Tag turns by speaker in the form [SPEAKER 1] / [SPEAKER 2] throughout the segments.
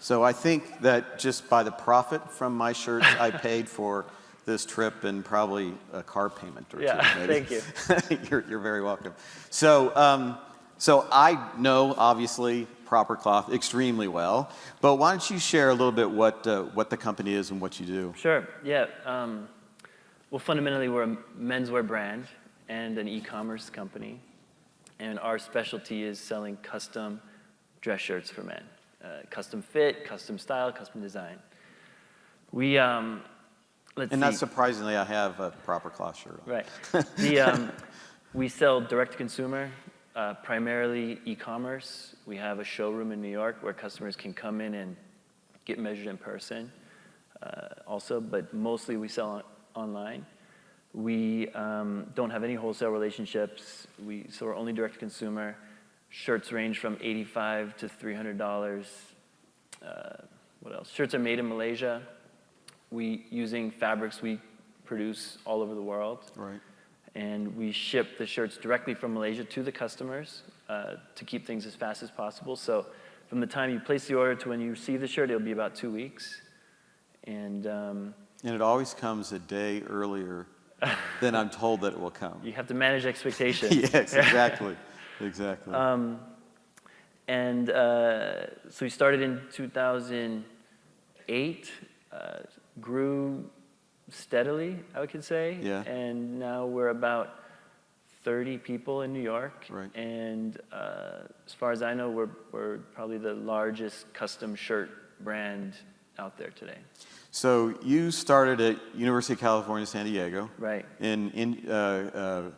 [SPEAKER 1] So I think that just by the profit from my shirts, I paid for this trip and probably a car payment or two. Maybe.
[SPEAKER 2] Thank you.
[SPEAKER 1] You're very welcome. So, so I know, obviously, Proper Cloth extremely well, but why don't you share a little bit what the company is and what you do?
[SPEAKER 2] Sure, yeah. Well, fundamentally, we're a menswear brand and an e-commerce company, and our specialty is selling custom dress shirts for men. Custom fit, custom style, custom design. We,
[SPEAKER 1] Not surprisingly, I have a Proper Cloth shirt on.
[SPEAKER 2] Right. We sell direct-to-consumer, primarily e-commerce. We have a showroom in New York where customers can come in and get measured in person also, but mostly we sell online. We don't have any wholesale relationships, so we're only direct-to-consumer. Shirts range from $85 to $300. What else? Shirts are made in Malaysia. Using fabrics we produce all over the world.
[SPEAKER 1] Right.
[SPEAKER 2] And we ship the shirts directly from Malaysia to the customers to keep things as fast as possible. So from the time you place the order to when you receive the shirt, it'll be about 2 weeks. And
[SPEAKER 1] it always comes a day earlier than I'm told that it will come.
[SPEAKER 2] You have to manage expectations.
[SPEAKER 1] Yes, exactly. Exactly.
[SPEAKER 2] So we started in 2008, grew steadily, I could say.
[SPEAKER 1] Yeah.
[SPEAKER 2] And now we're about 30 people in New York.
[SPEAKER 1] Right.
[SPEAKER 2] And as far as I know, we're probably the largest custom shirt brand out there today.
[SPEAKER 1] So you started at University of California, San Diego.
[SPEAKER 2] Right.
[SPEAKER 1] In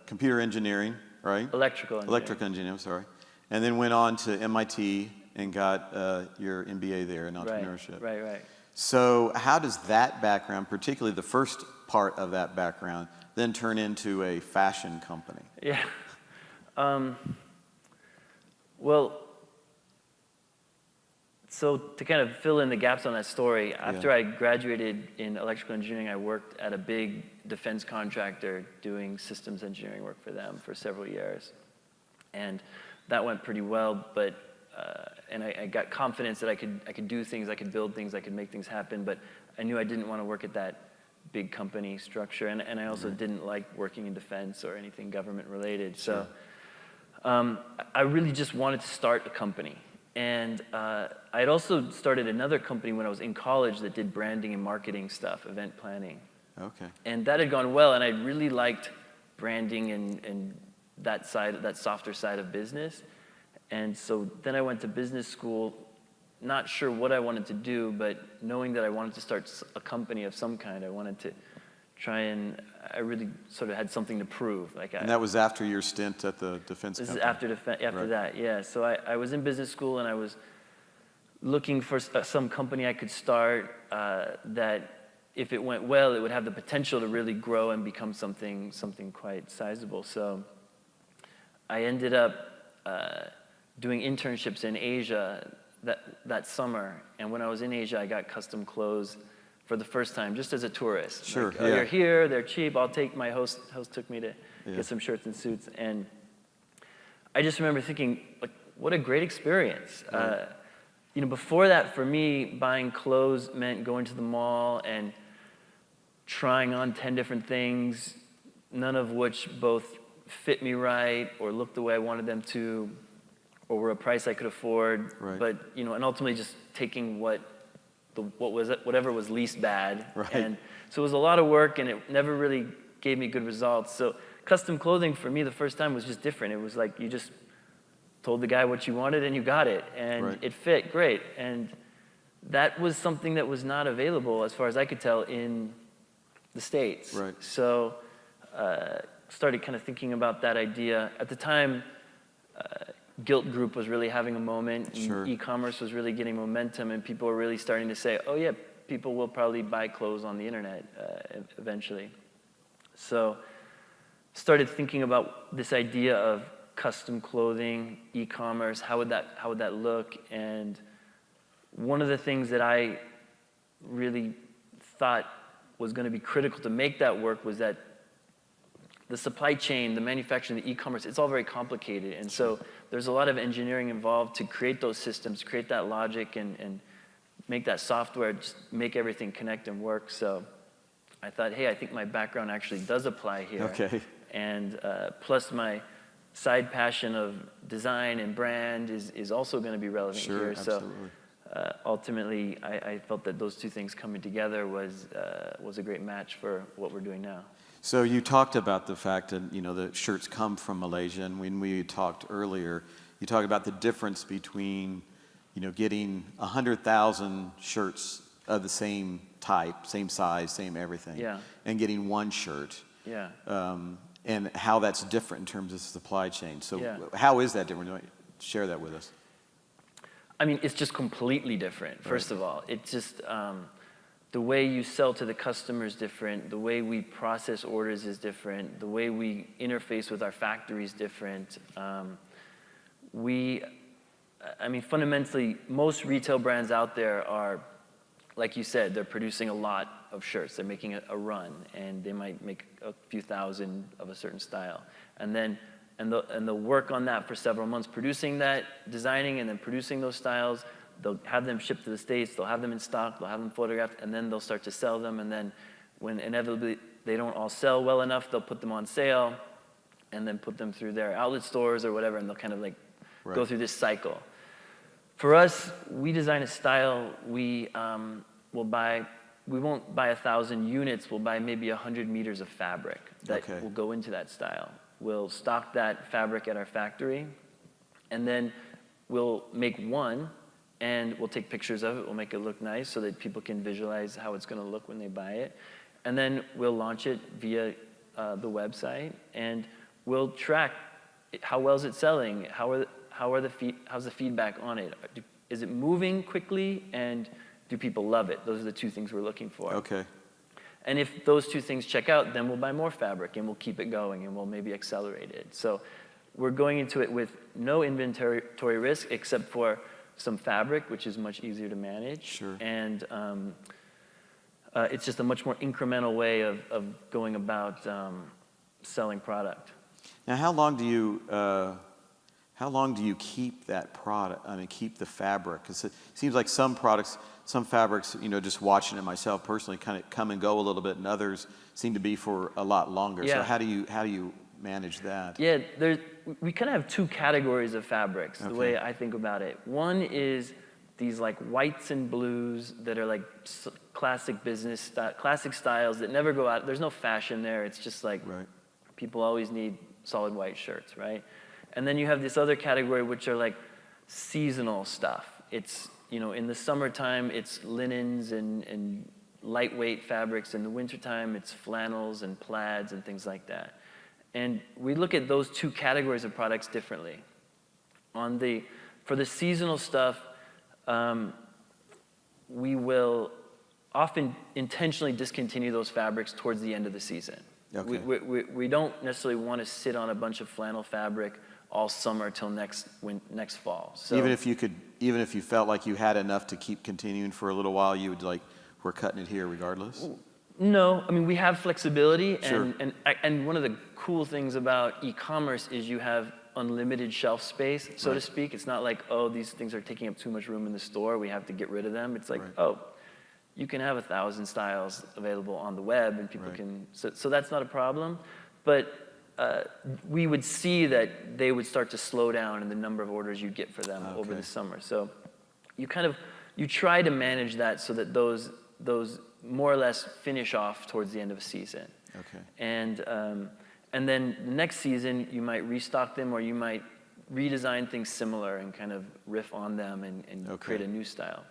[SPEAKER 1] computer engineering, right?
[SPEAKER 2] Electrical engineering.
[SPEAKER 1] Electrical engineering, I'm sorry. And then went on to MIT and got your MBA there in entrepreneurship.
[SPEAKER 2] Right.
[SPEAKER 1] So how does that background, particularly the first part of that background, then turn into a fashion company?
[SPEAKER 2] Yeah. Well, so to kind of fill in the gaps on that story, after I graduated in electrical engineering, I worked at a big defense contractor doing systems engineering work for them for several years. And that went pretty well, but and I got confidence that I could do things, I could build things, I could make things happen, but I knew I didn't want to work at that big company structure, and I also didn't like working in defense or anything government related.
[SPEAKER 1] Sure.
[SPEAKER 2] So I really just wanted to start a company. And I had also started another company when I was in college that did branding and marketing stuff, event planning.
[SPEAKER 1] Okay.
[SPEAKER 2] And that had gone well, and I really liked branding and that softer side of business. And so then I went to business school, not sure what I wanted to do, but knowing that I wanted to start a company of some kind, I wanted to try and, I really sort of had something to prove.
[SPEAKER 1] And that was after your stint at the defense company?
[SPEAKER 2] This is after that, yeah. So I was in business school, and I was looking for some company I could start that, if it went well, it would have the potential to really grow and become something quite sizable. So I ended up doing internships in Asia that summer, and when I was in Asia, I got custom clothes for the first time, just as a tourist.
[SPEAKER 1] Sure.
[SPEAKER 2] Like, you're here, they're cheap. I'll take my host took me to get some shirts and suits, and I just remember thinking, like, what a great experience.
[SPEAKER 1] Right.
[SPEAKER 2] Before that, for me, buying clothes meant going to the mall and trying on 10 different things, none of which both fit me right or looked the way I wanted them to, or were a price I could afford.
[SPEAKER 1] Right.
[SPEAKER 2] But and ultimately just taking whatever was least bad.
[SPEAKER 1] Right.
[SPEAKER 2] And so it was a lot of work, and it never really gave me good results. So custom clothing for me the first time was just different. It was like you just told the guy what you wanted and you got it, and it fit great. And that was something that was not available, as far as I could tell, in the States.
[SPEAKER 1] Right.
[SPEAKER 2] So started kind of thinking about that idea. At the time, Gilt Group was really having a moment, and e-commerce was really getting momentum, and people were really starting to say, oh yeah, people will probably buy clothes on the internet eventually. So started thinking about this idea of custom clothing, e-commerce, how would that look? And one of the things that I really thought was going to be critical to make that work was that the supply chain, the manufacturing, the e-commerce, it's all very complicated. And so there's a lot of engineering involved to create those systems, create that logic, and make that software, just make everything connect and work. So I thought, hey, I think my background actually does apply here.
[SPEAKER 1] Okay.
[SPEAKER 2] And plus my side passion of design and brand is also going to be relevant
[SPEAKER 1] Sure,
[SPEAKER 2] here.
[SPEAKER 1] absolutely.
[SPEAKER 2] So ultimately, I felt that those two things coming together was a great match for what we're doing now.
[SPEAKER 1] So you talked about the fact that, the shirts come from Malaysia, and when we talked earlier, you talked about the difference between, getting 100,000 shirts of the same type, same size, same everything,
[SPEAKER 2] Yeah.
[SPEAKER 1] and getting one shirt.
[SPEAKER 2] Yeah.
[SPEAKER 1] And how that's different in terms of supply chain. So
[SPEAKER 2] Yeah.
[SPEAKER 1] how is that different? Share that with us.
[SPEAKER 2] I mean, it's just completely different, first of all. It's just the way you sell to the customer is different. The way we process orders is different. The way we interface with our factory is different. Fundamentally, most retail brands out there are, like you said, they're producing a lot of shirts. They're making a run, and they might make a few thousand of a certain style. And they'll work on that for several months, producing that, designing, and then producing those styles. They'll have them shipped to the States, they'll have them in stock, they'll have them photographed, and then they'll start to sell them. And then when inevitably they don't all sell well enough, they'll put them on sale and then put them through their outlet stores or whatever, and they'll kind of like go through this cycle. For us, we design a style, we won't buy 1,000 units, we'll buy maybe 100 meters of fabric that will go into that style. We'll stock that fabric at our factory, and then we'll make one, and we'll take pictures of it. We'll make it look nice so that people can visualize how it's going to look when they buy it. And then we'll launch it via the website, and we'll track how well is it selling, how's the feedback on it. Is it moving quickly, and do people love it? Those are the two things we're looking for.
[SPEAKER 1] Okay.
[SPEAKER 2] And if those two things check out, then we'll buy more fabric, and we'll keep it going, and we'll maybe accelerate it. So we're going into it with no inventory risk except for some fabric, which is much easier to manage.
[SPEAKER 1] Sure.
[SPEAKER 2] And it's just a much more incremental way of going about selling product.
[SPEAKER 1] Now, how long do you keep that product? Keep the fabric? Because it seems like some fabrics, just watching it myself personally, kind of come and go a little bit, and others seem to be for a lot longer.
[SPEAKER 2] Yeah.
[SPEAKER 1] So how do you manage that?
[SPEAKER 2] Yeah, we kind of have two categories of fabrics, the way I think about it. One is these like whites and blues that are like classic classic styles that never go out. There's no fashion there. It's just like people always need solid white shirts, right? And then you have this other category, which are like seasonal stuff. It's, in the summertime, it's linens and lightweight fabrics. In the wintertime, it's flannels and plaids and things like that. And we look at those two categories of products differently. For the seasonal stuff, we will often intentionally discontinue those fabrics towards the end of the season. Okay. We don't necessarily want to sit on a bunch of flannel fabric all summer till next fall. So
[SPEAKER 1] even if you felt like you had enough to keep continuing for a little while, you would we're cutting it here regardless?
[SPEAKER 2] No, we have flexibility,
[SPEAKER 1] Sure.
[SPEAKER 2] and one of the cool things about e-commerce is you have unlimited shelf space, so to speak. It's not like, oh, these things are taking up too much room in the store, we have to get rid of them. It's like, oh, you can have 1,000 styles available on the web, and people can, so that's not a problem. But we would see that they would start to slow down in the number of orders you get for them over the summer. So you try to manage that so that those more or less finish off towards the end of a season.
[SPEAKER 1] Okay.
[SPEAKER 2] And then the next season, you might restock them, or you might redesign things similar and kind of riff on them and create a new style.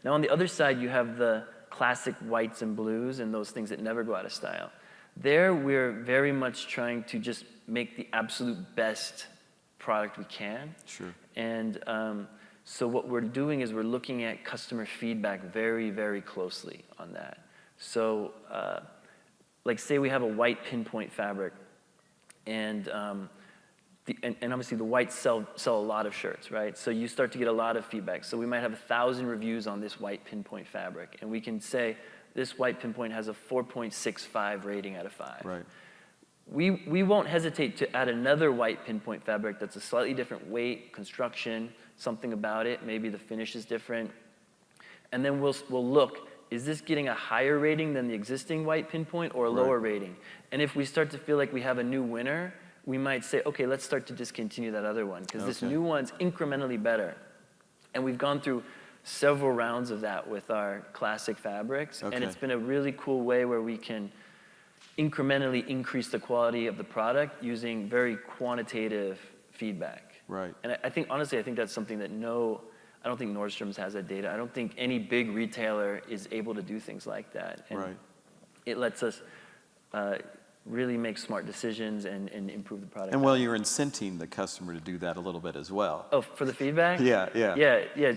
[SPEAKER 2] Now on the other side, you have the classic whites and blues and those things that never go out of style. There, we're very much trying to just make the absolute best product we can.
[SPEAKER 1] Sure.
[SPEAKER 2] And so what we're doing is we're looking at customer feedback very, very closely on that. So like say we have a white pinpoint fabric, and obviously the whites sell a lot of shirts, right? So you start to get a lot of feedback. So we might have 1,000 reviews on this white pinpoint fabric, and we can say this white pinpoint has a 4.65 rating out of 5.
[SPEAKER 1] Right.
[SPEAKER 2] We won't hesitate to add another white pinpoint fabric that's a slightly different weight, construction, something about it. Maybe the finish is different. And then we'll look, is this getting a higher rating than the existing white pinpoint or a lower rating? And if we start to feel like we have a new winner, we might say, okay, let's start to discontinue that other one because this new one's incrementally better. And we've gone through several rounds of that with our classic fabrics. And it's been a really cool way where we can incrementally increase the quality of the product using very quantitative feedback.
[SPEAKER 1] Right.
[SPEAKER 2] And I think, honestly, I think that's something that I don't think Nordstrom's has that data. I don't think any big retailer is able to do things like that. And it lets us really make smart decisions and improve the product.
[SPEAKER 1] And well, you're incenting the customer to do that a little bit as well.
[SPEAKER 2] Oh, for the feedback?
[SPEAKER 1] Yeah.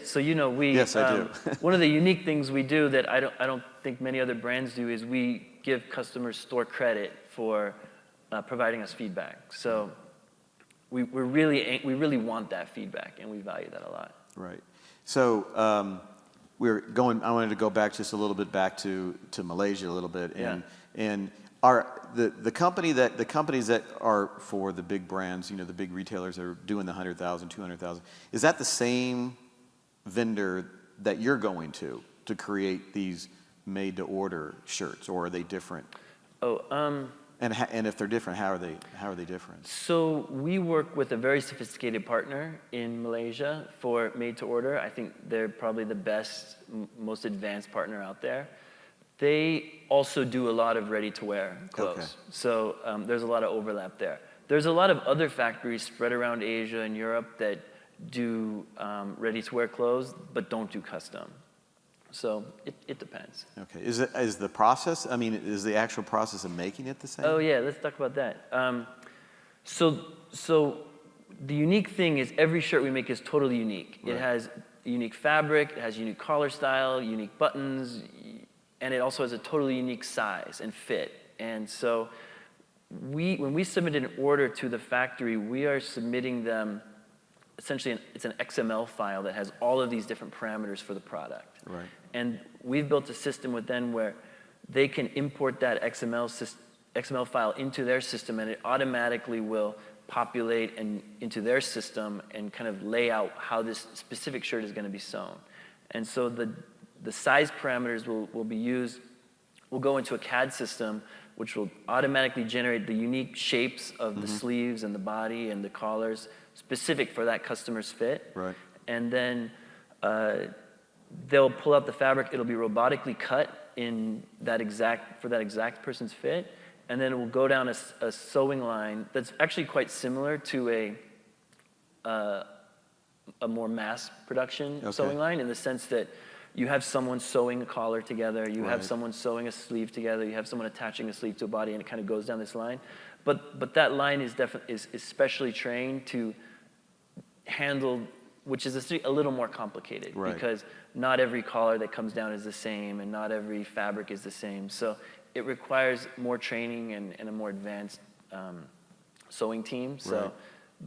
[SPEAKER 2] So we
[SPEAKER 1] Yes, I do.
[SPEAKER 2] one of the unique things we do that I don't think many other brands do is we give customers store credit for providing us feedback. So we really want that feedback, and we value that a lot.
[SPEAKER 1] Right. So I wanted to go back just a little bit back to Malaysia a little bit, and the companies that are for the big brands, the big retailers that are doing the 100,000, 200,000, is that the same vendor that you're going to create these made-to-order shirts, or are they different? And if they're different, how are they different?
[SPEAKER 2] So we work with a very sophisticated partner in Malaysia for made-to-order. I think they're probably the best, most advanced partner out there. They also do a lot of ready-to-wear clothes. So there's a lot of overlap there. There's a lot of other factories spread around Asia and Europe that do ready-to-wear clothes, but don't do custom. So it depends.
[SPEAKER 1] Okay. Is the process, is the actual process of making it the same?
[SPEAKER 2] Oh yeah, let's talk about that. So the unique thing is every shirt we make is totally unique. It has unique fabric, it has unique collar style, unique buttons, and it also has a totally unique size and fit. And so when we submit an order to the factory, we are submitting them, essentially it's an XML file that has all of these different parameters for the product.
[SPEAKER 1] Right.
[SPEAKER 2] And we've built a system with them where they can import that XML file into their system, and it automatically will populate into their system and kind of lay out how this specific shirt is going to be sewn. And so the size parameters will be used. We'll go into a CAD system, which will automatically generate the unique shapes of the sleeves and the body and the collars specific for that customer's fit.
[SPEAKER 1] Right.
[SPEAKER 2] And then they'll pull out the fabric. It'll be robotically cut in for that exact person's fit. And then it will go down a sewing line that's actually quite similar to a more mass production sewing line, in the sense that you have someone sewing a collar together, you have someone sewing a sleeve together, you have someone attaching a sleeve to a body, and it kind of goes down this line. But that line is specially trained to handle, which is a little more complicated, because not every collar that comes down is the same, and not every fabric is the same. So it requires more training and a more advanced sewing team. So,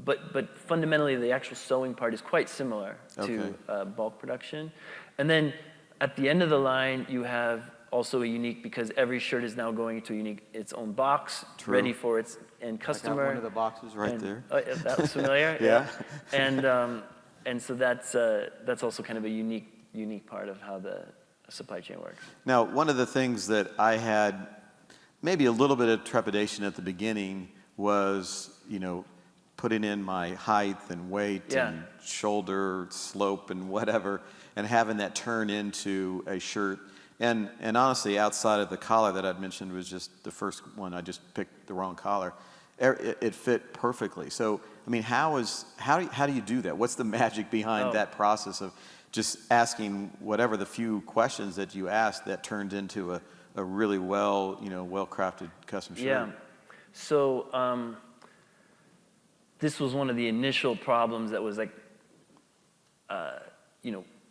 [SPEAKER 2] but fundamentally, the actual sewing part is quite similar to bulk production. And then at the end of the line, you have also a unique, because every shirt is now going into its own box, ready for its end customer.
[SPEAKER 1] I got one of the boxes there.
[SPEAKER 2] Oh, that was familiar.
[SPEAKER 1] Yeah.
[SPEAKER 2] And so that's also kind of a unique part of how the supply chain works.
[SPEAKER 1] Now, one of the things that I had maybe a little bit of trepidation at the beginning was, putting in my height and weight and shoulder slope and whatever, and having that turn into a shirt. And honestly, outside of the collar that I'd mentioned was just the first one, I just picked the wrong collar. It fit perfectly. So, how do you do that? What's the magic behind that process of just asking whatever the few questions that you asked that turned into a really well-crafted custom shirt?
[SPEAKER 2] Yeah. So this was one of the initial problems that was like,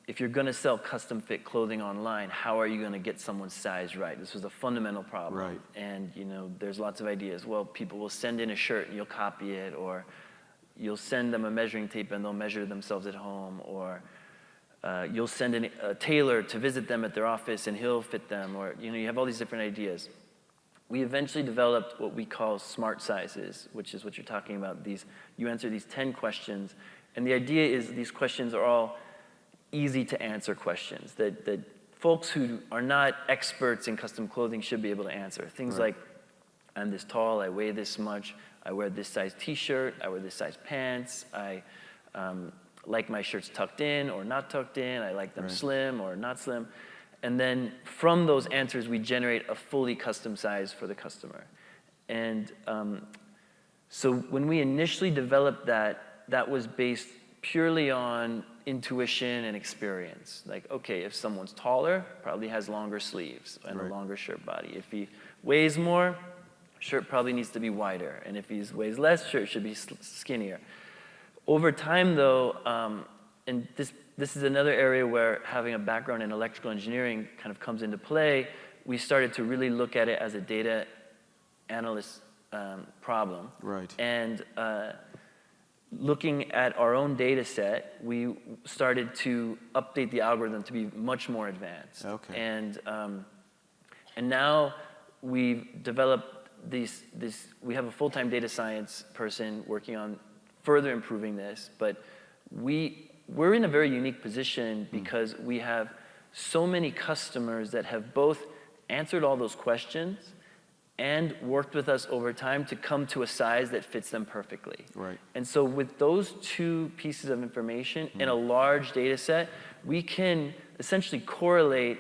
[SPEAKER 2] if you're going to sell custom fit clothing online, how are you going to get someone's size right? This was a fundamental problem.
[SPEAKER 1] Right.
[SPEAKER 2] And, there's lots of ideas. Well, people will send in a shirt and you'll copy it, or you'll send them a measuring tape and they'll measure themselves at home, or you'll send in a tailor to visit them at their office and he'll fit them, or, you have all these different ideas. We eventually developed what we call smart sizes, which is what you're talking about. You answer these 10 questions, and the idea is these questions are all easy to answer questions that folks who are not experts in custom clothing should be able to answer. Things like, I'm this tall, I weigh this much, I wear this size t-shirt, I wear this size pants, I like my shirts tucked in or not tucked in, I like them slim or not slim. And then from those answers, we generate a fully custom size for the customer. And so when we initially developed that, that was based purely on intuition and experience. Like, okay, if someone's taller, probably has longer sleeves and a longer shirt body. If he weighs more, shirt probably needs to be wider. And if he weighs less, shirt should be skinnier. Over time, though, and this is another area where having a background in electrical engineering kind of comes into play, we started to really look at it as a data analyst problem.
[SPEAKER 1] Right.
[SPEAKER 2] And looking at our own data set, we started to update the algorithm to be much more advanced.
[SPEAKER 1] Okay.
[SPEAKER 2] And now we've developed we have a full-time data science person working on further improving this, but we're in a very unique position because we have so many customers that have both answered all those questions and worked with us over time to come to a size that fits them perfectly.
[SPEAKER 1] Right.
[SPEAKER 2] And so with those two pieces of information in a large data set, we can essentially correlate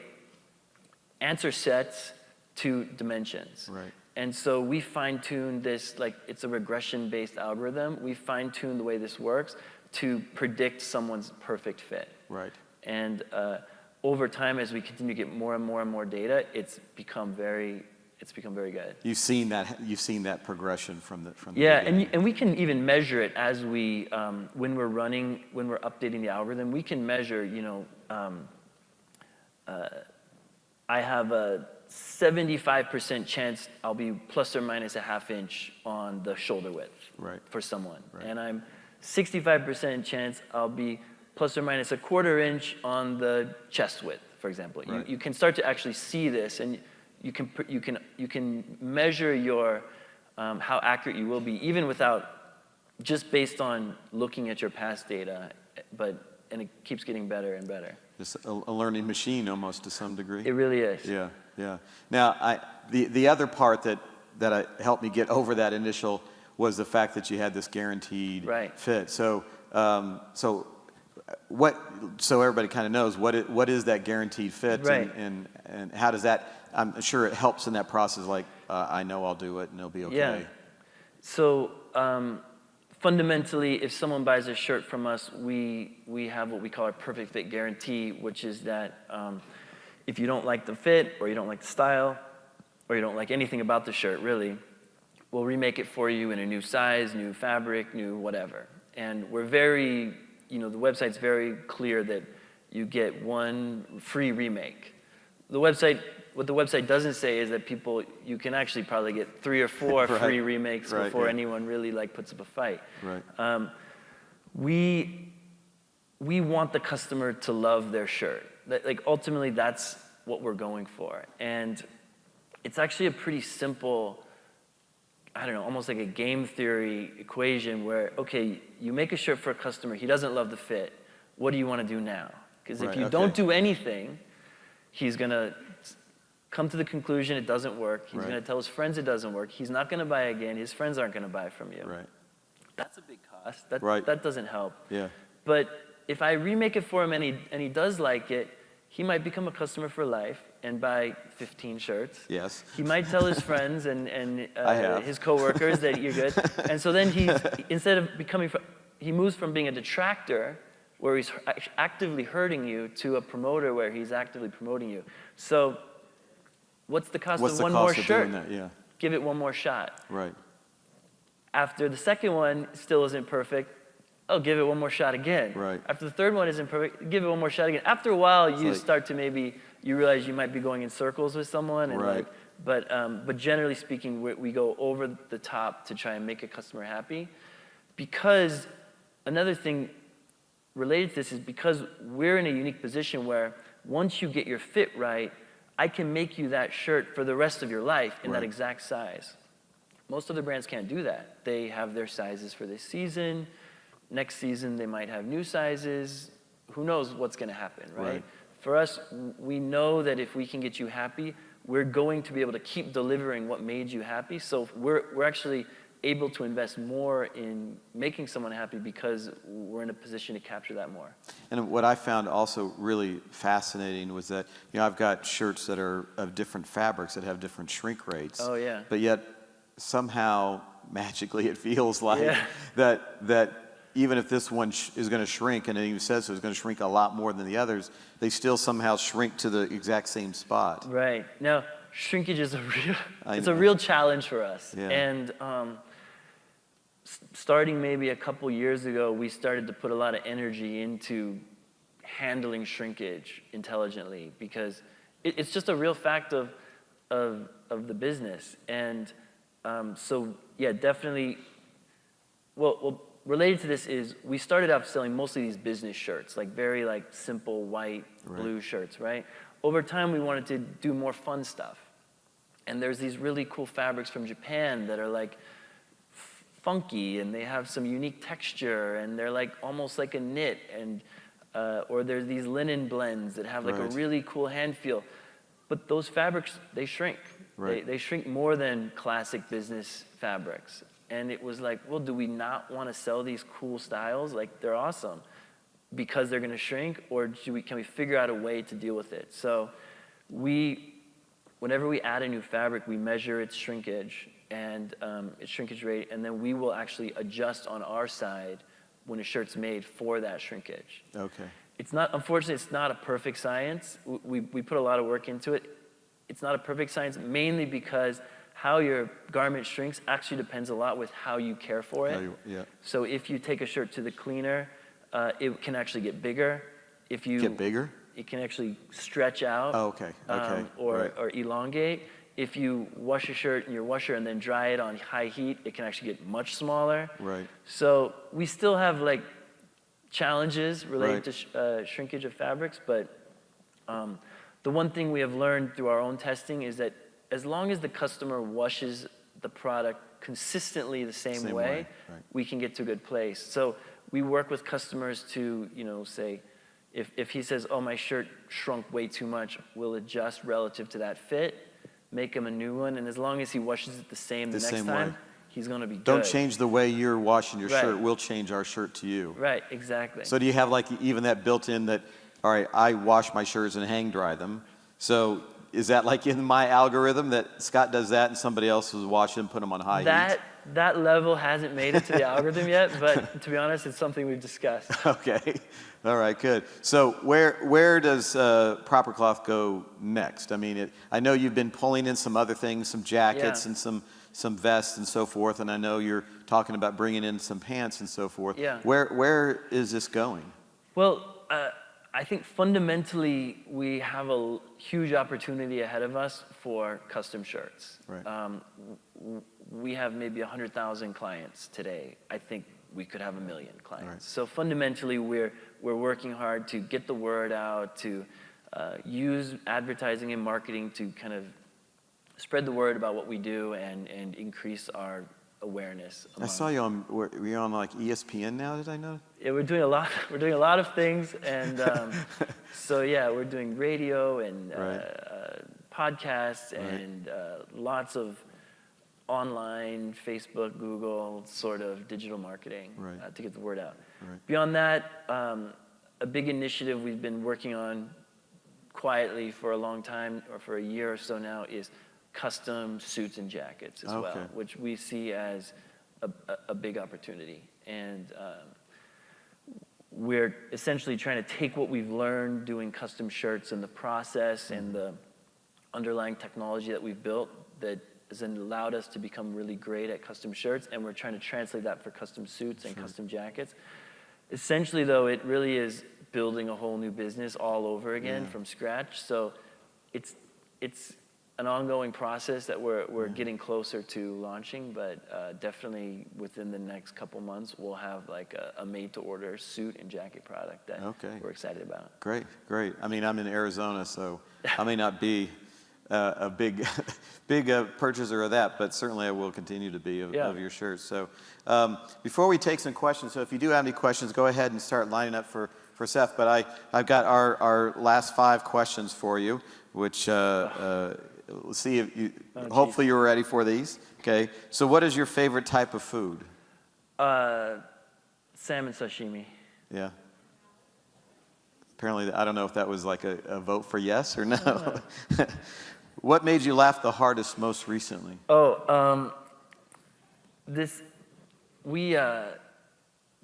[SPEAKER 2] answer sets to dimensions.
[SPEAKER 1] Right.
[SPEAKER 2] And so we fine-tune this, like it's a regression-based algorithm. We fine-tune the way this works to predict someone's perfect fit.
[SPEAKER 1] Right.
[SPEAKER 2] And over time, as we continue to get more and more and more data, it's become very good.
[SPEAKER 1] You've seen that progression from the
[SPEAKER 2] beginning. And we can even measure it as we when we're updating the algorithm. We can measure. I have a 75% chance I'll be plus or minus a half inch on the shoulder width for someone, and I'm 65% chance I'll be plus or minus a quarter inch on the chest width, for example.
[SPEAKER 1] Right.
[SPEAKER 2] You can start to actually see this, and you can measure your how accurate you will be, even without just based on looking at your past data, and it keeps getting better and better.
[SPEAKER 1] Just a learning machine almost to some degree.
[SPEAKER 2] It really is.
[SPEAKER 1] Yeah, yeah. Now, the other part that helped me get over that initial was the fact that you had this guaranteed fit. So, so everybody kind of knows what is that guaranteed fit, and how does that? I'm sure it helps in that process. Like, I know I'll do it, and it'll be okay.
[SPEAKER 2] Yeah. So fundamentally, if someone buys a shirt from us, we have what we call our perfect fit guarantee, which is that if you don't like the fit, or you don't like the style, or you don't like anything about the shirt, really, we'll remake it for you in a new size, new fabric, new whatever. And we're very, the website's very clear that you get one free remake. What the website doesn't say is that you can actually probably get 3 or 4 free remakes before anyone really puts up a fight.
[SPEAKER 1] Right.
[SPEAKER 2] We want the customer to love their shirt. Ultimately, that's what we're going for. And it's actually a pretty simple, almost like a game theory equation where, okay, you make a shirt for a customer, he doesn't love the fit. What do you want to do now? Because if you don't do anything, he's going to come to the conclusion it doesn't work. He's going to tell his friends it doesn't work. He's not going to buy again. His friends aren't going to buy from you.
[SPEAKER 1] Right.
[SPEAKER 2] That's a big cost. That doesn't help.
[SPEAKER 1] Yeah.
[SPEAKER 2] But if I remake it for him and he does like it, he might become a customer for life and buy 15 shirts.
[SPEAKER 1] Yes.
[SPEAKER 2] He might tell his friends and his coworkers that you're good. And so then instead of he moves from being a detractor where he's actively hurting you to a promoter where he's actively promoting you. So what's the cost of one more shirt?
[SPEAKER 1] Doing that? Yeah.
[SPEAKER 2] Give it one more shot.
[SPEAKER 1] Right.
[SPEAKER 2] After the second one still isn't perfect, give it one more shot again.
[SPEAKER 1] Right.
[SPEAKER 2] After the third one isn't perfect, give it one more shot again. After a while, you start to you realize you might be going in circles with someone. And but generally speaking, we go over the top to try and make a customer happy. Because another thing related to this is because we're in a unique position where once you get your fit right, I can make you that shirt for the rest of your life in that exact size. Most other brands can't do that. They have their sizes for this season. Next season, they might have new sizes. who knows what's going to happen, right?
[SPEAKER 1] Right.
[SPEAKER 2] For us, we know that if we can get you happy, we're going to be able to keep delivering what made you happy. So we're actually able to invest more in making someone happy because we're in a position to capture that more.
[SPEAKER 1] And what I found also really fascinating was that, I've got shirts that are of different fabrics that have different shrink rates.
[SPEAKER 2] Oh, yeah.
[SPEAKER 1] But yet somehow magically it feels like that even if this one is going to shrink, and it even says so, it's going to shrink a lot more than the others, they still somehow shrink to the exact same spot.
[SPEAKER 2] Right. Now, shrinkage is a real challenge for us.
[SPEAKER 1] Yeah.
[SPEAKER 2] And starting maybe a couple years ago, we started to put a lot of energy into handling shrinkage intelligently, because it's just a real fact of the business. And so, yeah, definitely. Well, related to this is we started out selling mostly these business shirts, like very simple white, blue shirts, right? Over time, we wanted to do more fun stuff. And there's these really cool fabrics from Japan that are funky, and they have some unique texture, and they're almost like a knit, and or there's these linen blends that have a really cool hand feel. But those fabrics, they shrink.
[SPEAKER 1] Right.
[SPEAKER 2] They shrink more than classic business fabrics. And it was well, do we not want to sell these cool styles? They're awesome because they're going to shrink, or can we figure out a way to deal with it? So whenever we add a new fabric, we measure its shrinkage and its shrinkage rate, and then we will actually adjust on our side when a shirt's made for that shrinkage.
[SPEAKER 1] Okay.
[SPEAKER 2] Unfortunately, it's not a perfect science. We put a lot of work into it. It's not a perfect science, mainly because how your garment shrinks actually depends a lot with how you care for it. So if you take a shirt to the cleaner, it can actually get bigger. If you
[SPEAKER 1] get bigger?
[SPEAKER 2] It can actually stretch out.
[SPEAKER 1] Oh, okay.
[SPEAKER 2] Or elongate. If you wash a shirt in your washer and then dry it on high heat, it can actually get much smaller.
[SPEAKER 1] Right.
[SPEAKER 2] So we still have challenges related to shrinkage of fabrics, but the one thing we have learned through our own testing is that as long as the customer washes the product consistently the same way, we can get to a good place. So we work with customers to, say, if he says, oh, my shirt shrunk way too much, we'll adjust relative to that fit, make him a new one, and as long as he washes it the next time, he's going to be good.
[SPEAKER 1] Don't change the way you're washing your shirt. We'll change our shirt to you.
[SPEAKER 2] Right, exactly.
[SPEAKER 1] So do you have even that built in that, all right, I wash my shirts and hang dry them. So is that in my algorithm that Scott does that and somebody else will wash them and put them on high heat?
[SPEAKER 2] That level hasn't made it to the algorithm yet, but to be honest, it's something we've discussed.
[SPEAKER 1] Okay. All right, good. So where does Proper Cloth go next? I mean, I know you've been pulling in some other things, some jackets and some vests and so forth, and I know you're talking about bringing in some pants and so forth.
[SPEAKER 2] Yeah.
[SPEAKER 1] Where is this going?
[SPEAKER 2] Well, I think fundamentally we have a huge opportunity ahead of us for custom shirts.
[SPEAKER 1] Right.
[SPEAKER 2] We have maybe 100,000 clients today. I think we could have 1 million clients.
[SPEAKER 1] Right.
[SPEAKER 2] So fundamentally, we're working hard to get the word out, to use advertising and marketing to kind of spread the word about what we do and increase our awareness.
[SPEAKER 1] I saw you on. Were you on ESPN now? Did I know?
[SPEAKER 2] Yeah, we're doing a lot. We're doing a lot of things, and so yeah, we're doing radio and podcasts and lots of online, Facebook, Google sort of digital marketing to get the word out.
[SPEAKER 1] Right.
[SPEAKER 2] Beyond that, a big initiative we've been working on quietly for a long time, or for a year or so now, is custom suits and jackets as well, which we see as a big opportunity. And we're essentially trying to take what we've learned doing custom shirts and the process and the underlying technology that we've built that has allowed us to become really great at custom shirts, and we're trying to translate that for custom suits and custom jackets. Essentially, though, it really is building a whole new business all over again from scratch. So it's an ongoing process that we're getting closer to launching, but definitely within the next couple months, we'll have a made-to-order suit and jacket product that we're excited about.
[SPEAKER 1] Great. I mean, I'm in Arizona, so I may not be a big purchaser of that, but certainly I will continue to be of your shirts. So before we take some questions, so if you do have any questions, go ahead and start lining up for for Seph, but I've got our last 5 questions for you, which let's see if you. Hopefully you're ready for these. Okay. So what is your favorite type of food?
[SPEAKER 2] Salmon sashimi.
[SPEAKER 1] Yeah. Apparently, I don't know if that was like a vote for yes or no. What made you laugh the hardest most recently?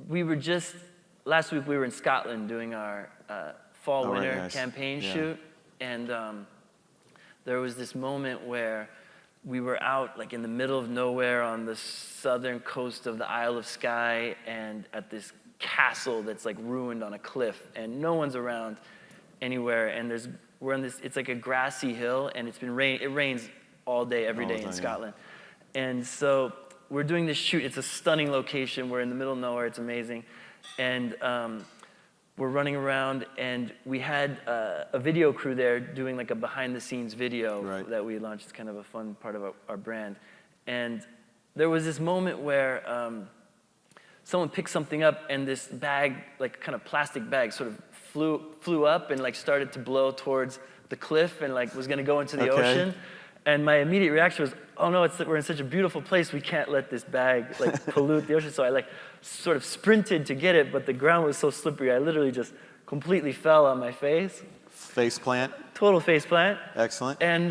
[SPEAKER 2] We were just, last week we were in Scotland doing our fall-winter campaign shoot, and there was this moment where we were out like in the middle of nowhere on the southern coast of the Isle of Skye and at this castle that's like ruined on a cliff, and no one's around anywhere, and we're on this, it's like a grassy hill, and it rains all day, every day in Scotland. And so we're doing this shoot. It's a stunning location. We're in the middle of nowhere. It's amazing. And we're running around, and we had a video crew there doing like a behind-the-scenes video that we launched. It's kind of a fun part of our brand. And there was this moment where someone picked something up, and this bag, like kind of plastic bag, sort of flew up and like started to blow towards the cliff and like was going to go into the ocean. And my immediate reaction was, oh no, we're in such a beautiful place, we can't let this bag like pollute the ocean. So I like sort of sprinted to get it, but the ground was so slippery, I literally just completely fell on my face.
[SPEAKER 1] Face plant?
[SPEAKER 2] Total face plant.
[SPEAKER 1] Excellent.
[SPEAKER 2] And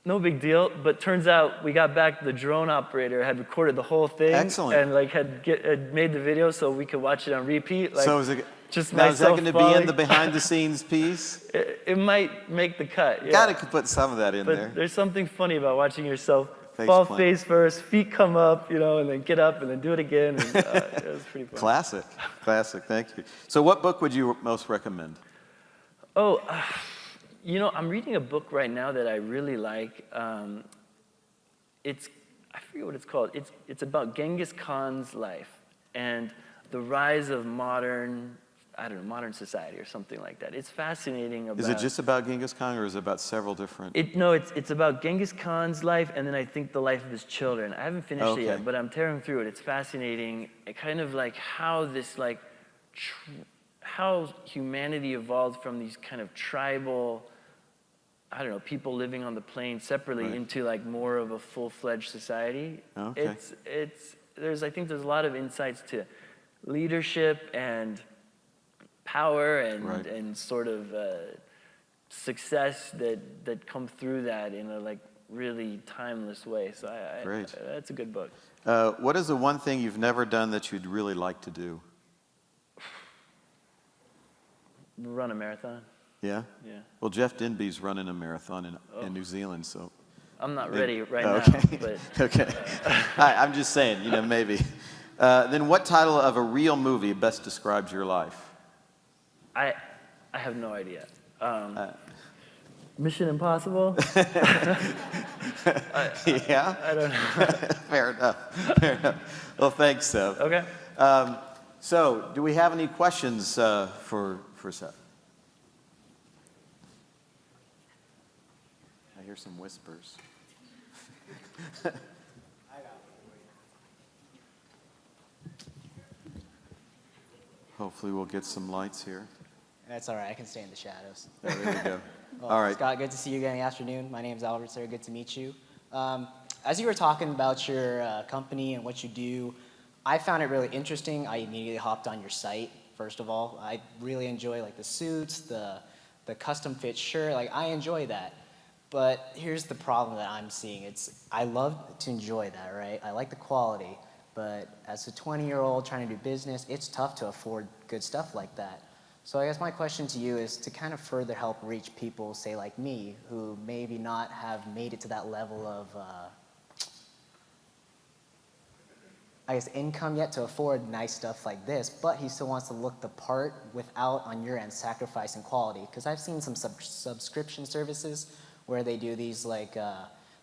[SPEAKER 2] no big deal, but turns out we got back, the drone operator had recorded the whole thing.
[SPEAKER 1] Excellent.
[SPEAKER 2] And like had made the video so we could watch it on repeat. Like,
[SPEAKER 1] so is it,
[SPEAKER 2] just
[SPEAKER 1] now is that going to be in the
[SPEAKER 2] falling.
[SPEAKER 1] behind-the-scenes piece?
[SPEAKER 2] It might make the cut. Yeah.
[SPEAKER 1] Got to put some of that in
[SPEAKER 2] but
[SPEAKER 1] there.
[SPEAKER 2] There's something funny about watching yourself fall face first, feet come up, and then get up and then do it again. And, it was pretty fun.
[SPEAKER 1] Classic. Thank you. So what book would you most recommend?
[SPEAKER 2] I'm reading a book right now that I really like. I forget what it's called. It's about Genghis Khan's life and the rise of modern society or something like that. It's fascinating.
[SPEAKER 1] Is it just about Genghis Khan, or is it about several different?
[SPEAKER 2] It's about Genghis Khan's life, and then I think the life of his children. I haven't finished it yet, but I'm tearing through it. It's fascinating. It kind of like how this like how humanity evolved from these kind of tribal, people living on the plains separately into like more of a full-fledged society.
[SPEAKER 1] Okay.
[SPEAKER 2] I think there's a lot of insights to leadership and power and sort of success that come through that in a like really timeless way. So that's a good book.
[SPEAKER 1] What is the one thing you've never done that you'd really like to do?
[SPEAKER 2] Run a marathon.
[SPEAKER 1] Yeah?
[SPEAKER 2] Yeah.
[SPEAKER 1] Well, Jeff Denby's running a marathon in New Zealand, so.
[SPEAKER 2] I'm not ready right now, but.
[SPEAKER 1] Okay. I'm just saying, maybe. Then what title of a real movie best describes your life?
[SPEAKER 2] I have no idea. Mission Impossible?
[SPEAKER 1] Yeah?
[SPEAKER 2] I don't know.
[SPEAKER 1] Fair enough. Well, thanks, Seph.
[SPEAKER 2] Okay.
[SPEAKER 1] So, do we have any questions for Seph? I hear some whispers. Hopefully we'll get some lights here.
[SPEAKER 3] That's all right. I can stay in the shadows.
[SPEAKER 1] There we go.
[SPEAKER 3] Well,
[SPEAKER 1] all right.
[SPEAKER 3] Scott, good to see you again in the afternoon. My name's Albert, sir. Good to meet you. As you were talking about your company and what you do, I found it really interesting. I immediately hopped on your site, first of all. I really enjoy like the suits, the custom fit shirt. Like, I enjoy that. But here's the problem that I'm seeing. I love to enjoy that, right? I like the quality. But as a 20-year-old trying to do business, it's tough to afford good stuff like that. So I guess my question to you is to kind of further help reach people, say like me, who maybe not have made it to that level of, income yet to afford nice stuff like this, but he still wants to look the part without, on your end, sacrificing quality. Because I've seen some subscription services where they do these like,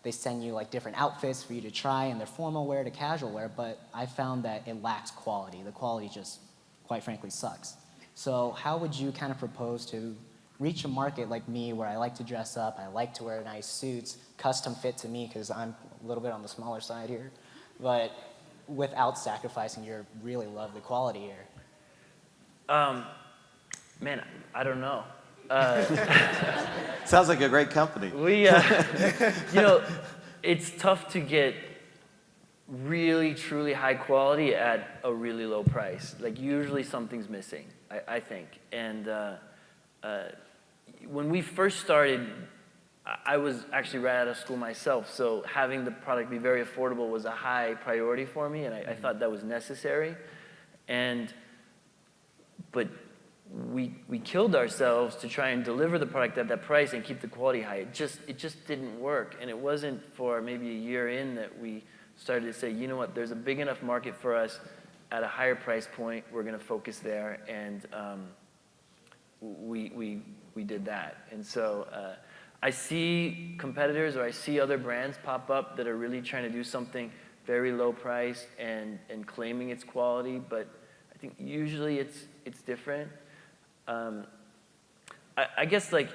[SPEAKER 3] they send you like different outfits for you to try, and they're formal wear to casual wear, but I found that it lacks quality. The quality just, quite frankly, sucks. So how would you kind of propose to reach a market like me where I like to dress up, I like to wear nice suits, custom fit to me because I'm a little bit on the smaller side here, but without sacrificing your really lovely quality here?
[SPEAKER 2] Man, I don't know.
[SPEAKER 1] Sounds like a great company.
[SPEAKER 2] It's tough to get really, truly high quality at a really low price. Like, usually something's missing, I think. And when we first started, I was actually right out of school myself, so having the product be very affordable was a high priority for me, and I thought that was necessary. But we killed ourselves to try and deliver the product at that price and keep the quality high. It just didn't work, and it wasn't for maybe a year in that we started to say, you know what, there's a big enough market for us at a higher price point. We're going to focus there, and we did that. And so I see competitors, or I see other brands pop up that are really trying to do something very low price and claiming its quality, but I think usually it's different. I guess, like,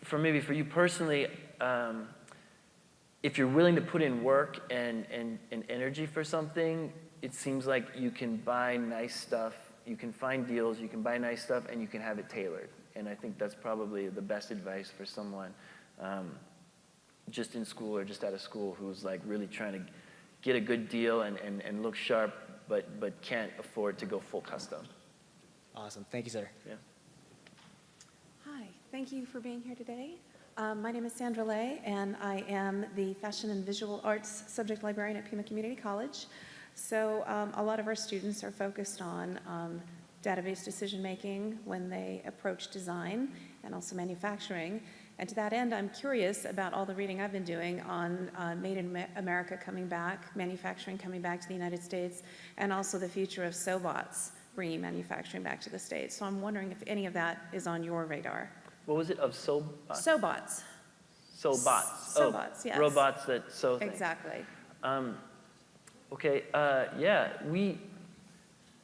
[SPEAKER 2] for you personally, if you're willing to put in work and energy for something, it seems like you can buy nice stuff, you can find deals, you can buy nice stuff, and you can have it tailored. And I think that's probably the best advice for someone just in school or just out of school who's like really trying to get a good deal and look sharp, but can't afford to go full custom.
[SPEAKER 3] Awesome. Thank you, sir.
[SPEAKER 2] Yeah.
[SPEAKER 4] Hi, thank you for being here today. My name is Sandra Lay, and I am the Fashion and Visual Arts Subject Librarian at Pima Community College. So a lot of our students are focused on database decision-making when they approach design and also manufacturing. And to that end, I'm curious about all the reading I've been doing on Made in America coming back, manufacturing coming back to the United States, and also the future of sobots bringing manufacturing back to the States. So I'm wondering if any of that is on your radar.
[SPEAKER 2] What was it, of sobots?
[SPEAKER 4] Sobots.
[SPEAKER 2] Sobots.
[SPEAKER 4] Sobots, yes.
[SPEAKER 2] Robots that sew things.
[SPEAKER 4] Exactly.
[SPEAKER 2] Okay, yeah,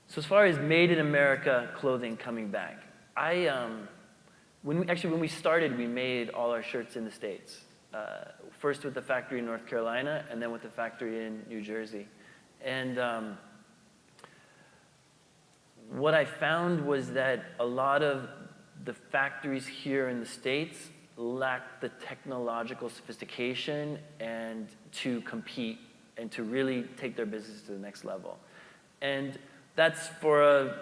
[SPEAKER 2] so as far as Made in America clothing coming back, when we started, we made all our shirts in the States. First with the factory in North Carolina, and then with the factory in New Jersey. And what I found was that a lot of the factories here in the States lack the technological sophistication and to compete and to really take their business to the next level. And that's for a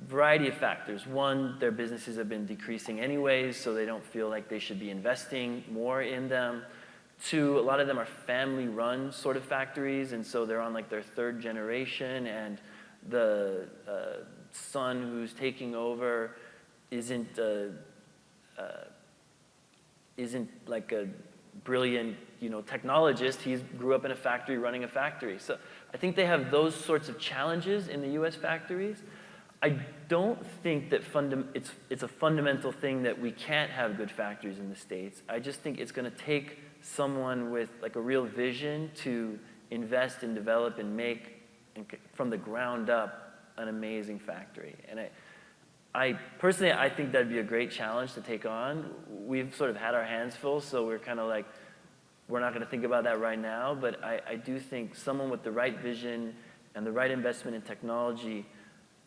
[SPEAKER 2] variety of factors. One, their businesses have been decreasing anyways, so they don't feel like they should be investing more in them. Two, a lot of them are family-run sort of factories, and so they're on like their third generation, and the son who's taking over isn't like a brilliant, technologist. He grew up in a factory running a factory. So I think they have those sorts of challenges in the U.S. factories. I don't think that it's a fundamental thing that we can't have good factories in the States. I just think it's going to take someone with like a real vision to invest and develop and make from the ground up an amazing factory. And I personally, I think that'd be a great challenge to take on. We've sort of had our hands full, so we're kind of like, we're not going to think about that right now, but I do think someone with the right vision and the right investment in technology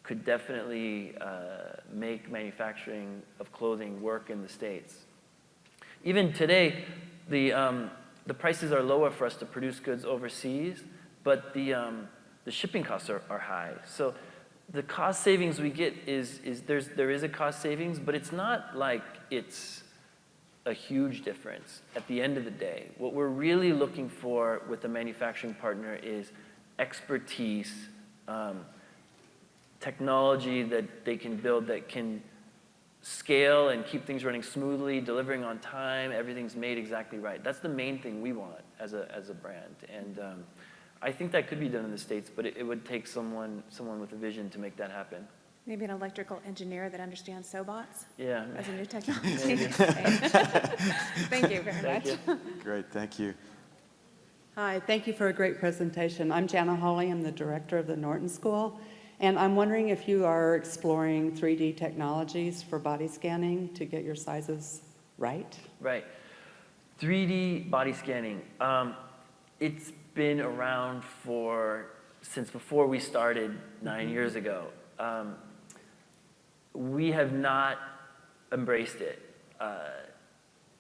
[SPEAKER 2] could definitely make manufacturing of clothing work in the States. Even today, the prices are lower for us to produce goods overseas, but the shipping costs are high. So the cost savings we get there is a cost savings, but it's not like it's a huge difference at the end of the day. What we're really looking for with a manufacturing partner is expertise, technology that they can build that can scale and keep things running smoothly, delivering on time, everything's made exactly right. That's the main thing we want as a brand. And I think that could be done in the States, but it would take someone with a vision to make that happen.
[SPEAKER 4] Maybe an electrical engineer that understands sobots?
[SPEAKER 2] Yeah.
[SPEAKER 4] As a new technology. Thank you very much.
[SPEAKER 1] Great, thank you.
[SPEAKER 5] Hi, thank you for a great presentation. I'm Jana Hawley. I'm the director of the Norton School. And I'm wondering if you are exploring 3D technologies for body scanning to get your sizes right?
[SPEAKER 2] Right. 3D body scanning. It's been around since before we started 9 years ago. we have not embraced it.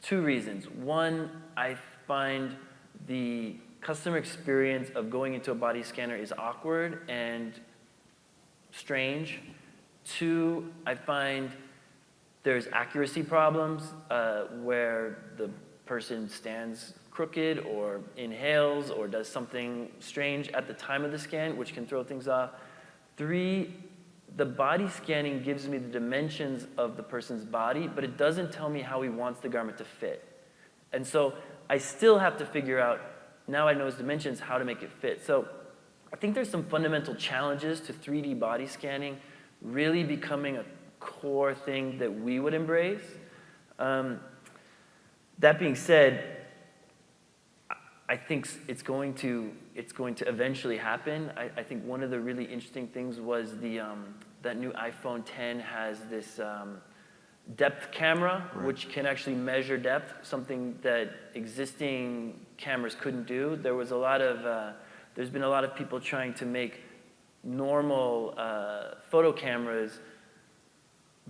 [SPEAKER 2] Two reasons. One, I find the customer experience of going into a body scanner is awkward and strange. Two, I find there's accuracy problems where the person stands crooked or inhales or does something strange at the time of the scan, which can throw things off. Three, the body scanning gives me the dimensions of the person's body, but it doesn't tell me how he wants the garment to fit. And so I still have to figure out, now I know his dimensions, how to make it fit. So I think there's some fundamental challenges to 3D body scanning really becoming a core thing that we would embrace. That being said, I think it's going to eventually happen. I think one of the really interesting things was that new iPhone X has this depth camera, right, which can actually measure depth, something that existing cameras couldn't do. There's been a lot of people trying to make normal photo cameras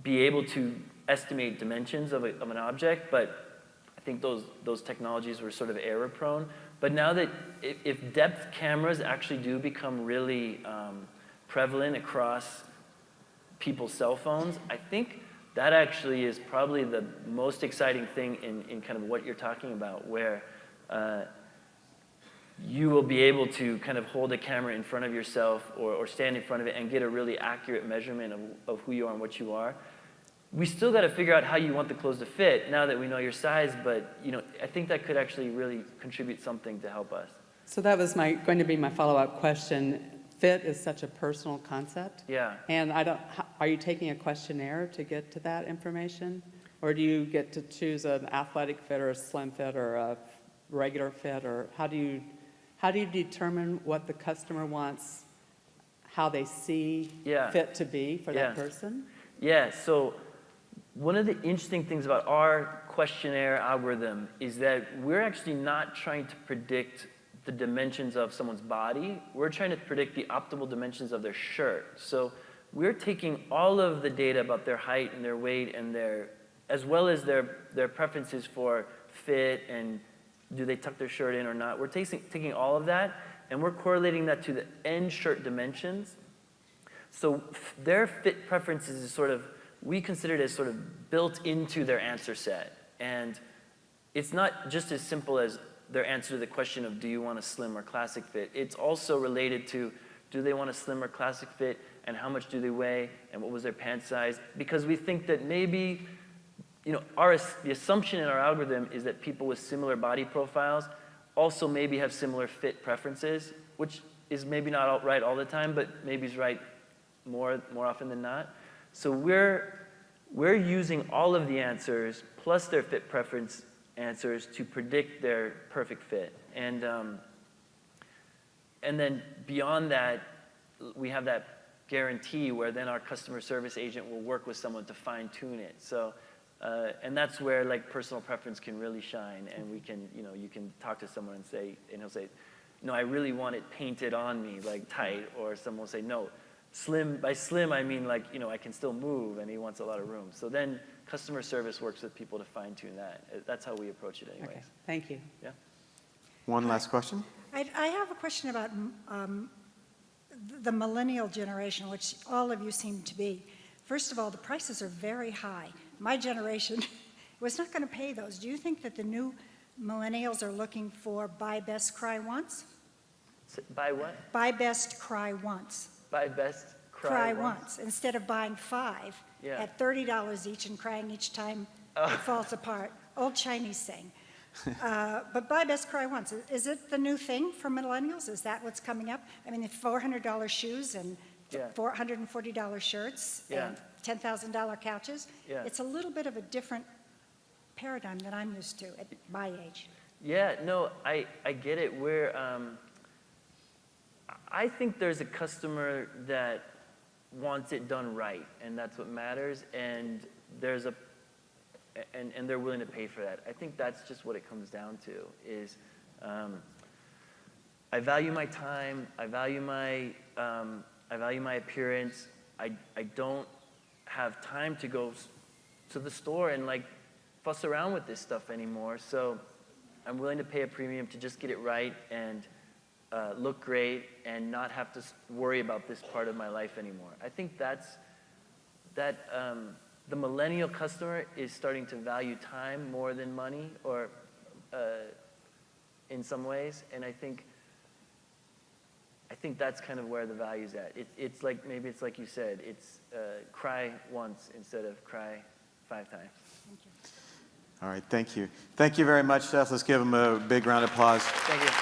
[SPEAKER 2] be able to estimate dimensions of an object, but I think those technologies were sort of error prone. But now that if depth cameras actually do become really prevalent across people's cell phones, I think that actually is probably the most exciting thing in kind of what you're talking about, where you will be able to kind of hold a camera in front of yourself or stand in front of it and get a really accurate measurement of who you are and what you are. We still got to figure out how you want the clothes to fit now that we know your size, but I think that could actually really contribute something to help us.
[SPEAKER 5] So that was going to be my follow-up question. Fit is such a personal concept.
[SPEAKER 2] Yeah.
[SPEAKER 5] And are you taking a questionnaire to get to that information? Or do you get to choose an athletic fit or a slim fit or a regular fit? Or how do you determine what the customer wants, how they see fit to be for that person?
[SPEAKER 2] Yeah, so one of the interesting things about our questionnaire algorithm is that we're actually not trying to predict the dimensions of someone's body. We're trying to predict the optimal dimensions of their shirt. So we're taking all of the data about their height and their weight and as well as their preferences for fit and do they tuck their shirt in or not. We're taking all of that and we're correlating that to the end shirt dimensions. So their fit preferences is we consider it as sort of built into their answer set. And it's not just as simple as their answer to the question of do you want a slim or classic fit. It's also related to do they want a slim or classic fit and how much do they weigh and what was their pant size. Because we think that maybe, the assumption in our algorithm is that people with similar body profiles also maybe have similar fit preferences, which is maybe not right all the time, but maybe is right more often than not. So we're using all of the answers plus their fit preference answers to predict their perfect fit. And then beyond that, we have that guarantee where then our customer service agent will work with someone to fine tune it. So, and that's where personal preference can really shine. And we can, you can talk to someone and he'll say, no, I really want it painted on me tight, or someone will say, no, slim, by slim I mean I can still move and he wants a lot of room. So then customer service works with people to fine tune that. That's how we approach it anyways.
[SPEAKER 5] Okay, thank you.
[SPEAKER 2] Yeah.
[SPEAKER 1] One last question.
[SPEAKER 6] I have a question about the millennial generation, which all of you seem to be. First of all, the prices are very high. My generation was not going to pay those. Do you think that the new millennials are looking for buy best, cry once?
[SPEAKER 2] Buy what?
[SPEAKER 6] Buy best, cry once.
[SPEAKER 2] Buy best,
[SPEAKER 6] Cry once, instead of buying 5 at $30 each and crying each time it falls apart. Old Chinese saying. But buy best, cry once. Is it the new thing for millennials? Is that what's coming up? I mean, the $400 shoes and $440 shirts and $10,000 couches. It's a little bit of a different paradigm than I'm used to at my age.
[SPEAKER 2] Yeah, no, I get it. I think there's a customer that wants it done right, and that's what matters, and and they're willing to pay for that. I think that's just what it comes down to, is I value my time, I value my appearance. I don't have time to go to the store and like fuss around with this stuff anymore. So I'm willing to pay a premium to just get it right and look great and not have to worry about this part of my life anymore. I think the millennial customer is starting to value time more than money, or in some ways, and I think that's kind of where the value's at. It's like, maybe it's like you said, it's cry once instead of cry 5 times.
[SPEAKER 6] Thank you.
[SPEAKER 1] All right, thank you. Thank you very much, Seth. Let's give him a big round of applause.
[SPEAKER 2] Thank you.